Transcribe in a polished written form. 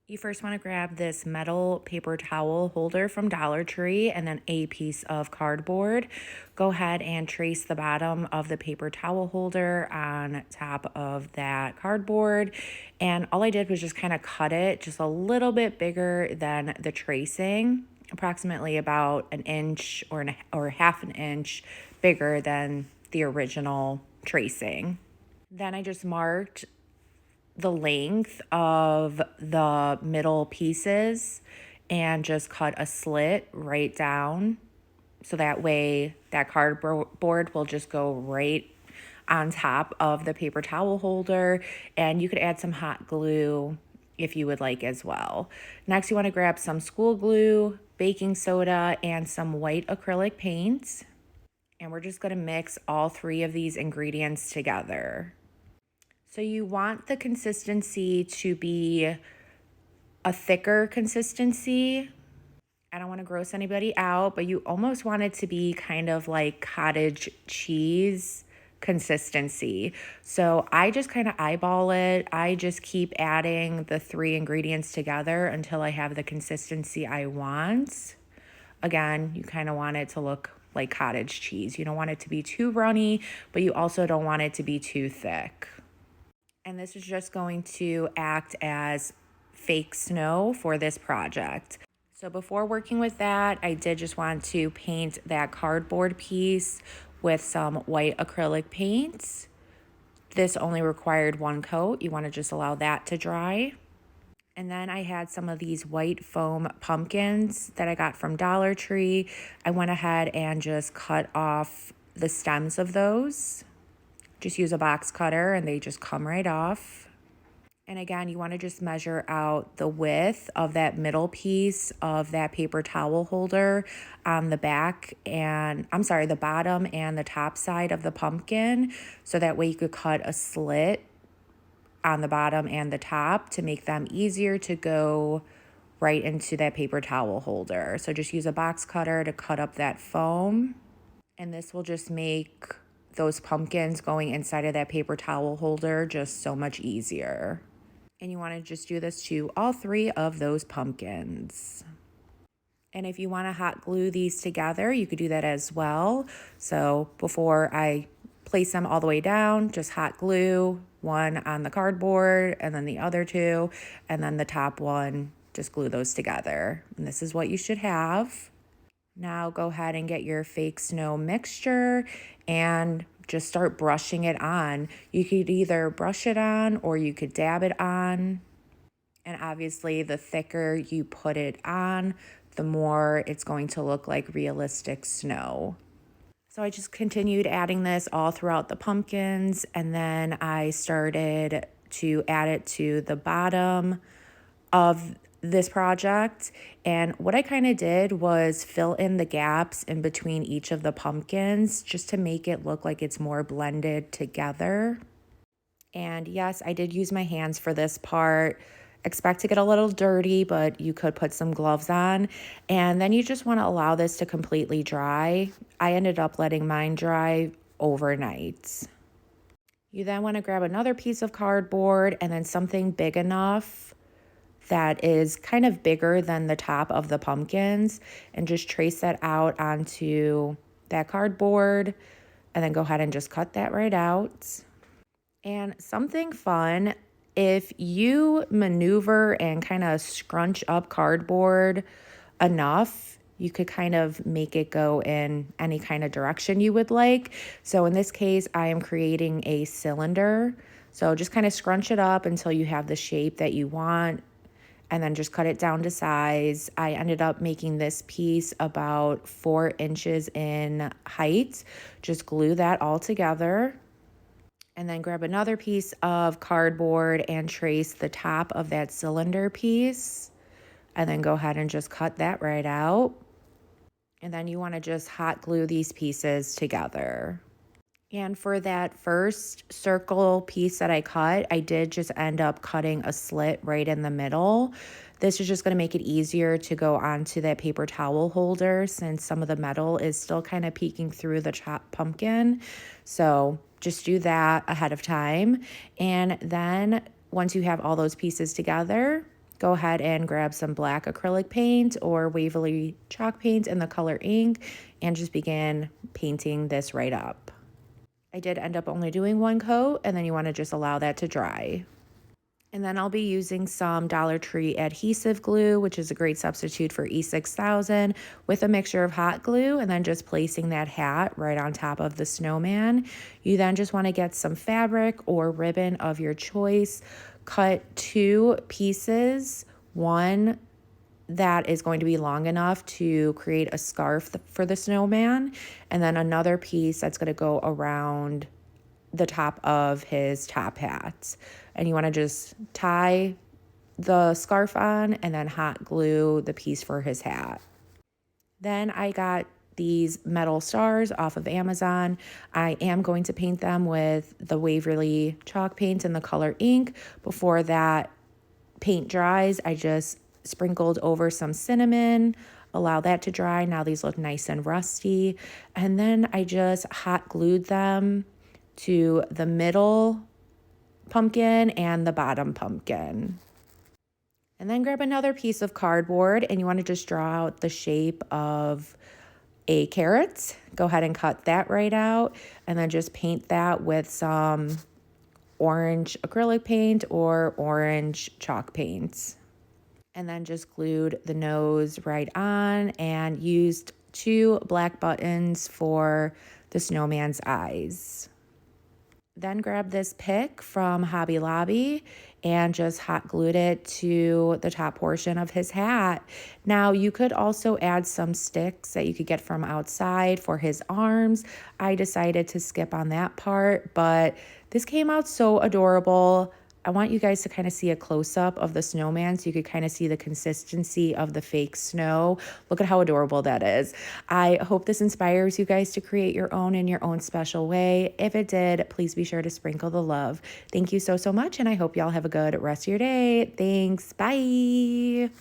You first want to grab this metal paper towel holder from Dollar Tree and then a piece of cardboard. Go ahead and trace the bottom of the paper towel holder on top of that cardboard. And all I did was just kind of cut it just a little bit bigger than the tracing, approximately about an inch or half an inch bigger than the original tracing. Then I just marked the length of the middle pieces and just cut a slit right down. So that way that cardboard will just go right on top of the paper towel holder. And you could add some hot glue if you would like as well. Next, you want to grab some school glue, baking soda, and some white acrylic paint. And we're just going to mix all three of these ingredients together. So you want the consistency to be a thicker consistency. I don't want to gross anybody out, but you almost want it to be kind of like cottage cheese consistency. So I just kind of eyeball it. I just keep adding the three ingredients together until I have the consistency I want. Again, you kind of want it to look like cottage cheese. You don't want it to be too runny, but you also don't want it to be too thick. And this is just going to act as fake snow for this project. So before working with that, I did just want to paint that cardboard piece with some white acrylic paint. This only required one coat. You want to just allow that to dry. And then I had some of these white foam pumpkins that I got from Dollar Tree. I went ahead and just cut off the stems of those. Just use a box cutter and they just come right off. And again, you want to just measure out the width of that middle piece of that paper towel holder on the back and the bottom and the top side of the pumpkin. So that way you could cut a slit on the bottom and the top to make them easier to go right into that paper towel holder. So just use a box cutter to cut up that foam. And this will just make those pumpkins going inside of that paper towel holder just so much easier. And you want to just do this to all three of those pumpkins. And if you want to hot glue these together, you could do that as well. So before I place them all the way down, just hot glue one on the cardboard and then the other two, and then the top one, just glue those together. And this is what you should have. Now go ahead and get your fake snow mixture and just start brushing it on. You could either brush it on or you could dab it on. And obviously the thicker you put it on, the more it's going to look like realistic snow. So I just continued adding this all throughout the pumpkins, and then I started to add it to the bottom of this project. And what I kind of did was fill in the gaps in between each of the pumpkins just to make it look like it's more blended together. And yes, I did use my hands for this part. Expect to get a little dirty, but you could put some gloves on. And then you just want to allow this to completely dry. I ended up letting mine dry overnight. You then want to grab another piece of cardboard and then something big enough that is kind of bigger than the top of the pumpkins and just trace that out onto that cardboard and then go ahead and just cut that right out. And something fun, if you maneuver and kind of scrunch up cardboard enough, you could kind of make it go in any kind of direction you would like. So in this case, I am creating a cylinder. So just kind of scrunch it up until you have the shape that you want, and then just cut it down to size. I ended up making this piece about 4 inches in height. Just glue that all together. And then grab another piece of cardboard and trace the top of that cylinder piece. And then go ahead and just cut that right out. And then you want to just hot glue these pieces together. And for that first circle piece that I cut, I did just end up cutting a slit right in the middle. This is just going to make it easier to go onto that paper towel holder since some of the metal is still kind of peeking through the chopped pumpkin. So just do that ahead of time. And then once you have all those pieces together, go ahead and grab some black acrylic paint or Waverly chalk paint in the color ink and just begin painting this right up. I did end up only doing one coat, and then you want to just allow that to dry. And then I'll be using some Dollar Tree adhesive glue, which is a great substitute for E6000, with a mixture of hot glue, and then just placing that hat right on top of the snowman. You then just want to get some fabric or ribbon of your choice, cut 2 pieces, one that is going to be long enough to create a scarf for the snowman, and then another piece that's going to go around the top of his top hat. And you want to just tie the scarf on and then hot glue the piece for his hat. Then I got these metal stars off of Amazon. I am going to paint them with the Waverly chalk paint and the color ink. Before that paint dries, I just sprinkled over some cinnamon, allow that to dry. Now these look nice and rusty. And then I just hot glued them to the middle pumpkin and the bottom pumpkin. And then grab another piece of cardboard and you want to just draw out the shape of a carrot. Go ahead and cut that right out and then just paint that with some orange acrylic paint or orange chalk paint. And then just glued the nose right on and used 2 black buttons for the snowman's eyes. Then grab this pick from Hobby Lobby and just hot glued it to the top portion of his hat. Now you could also add some sticks that you could get from outside for his arms. I decided to skip on that part, but this came out so adorable. I want you guys to kind of see a close-up of the snowman so you could kind of see the consistency of the fake snow. Look at how adorable that is. I hope this inspires you guys to create your own in your own special way. If it did, please be sure to sprinkle the love. Thank you so much, and I hope y'all have a good rest of your day. Thanks. Bye.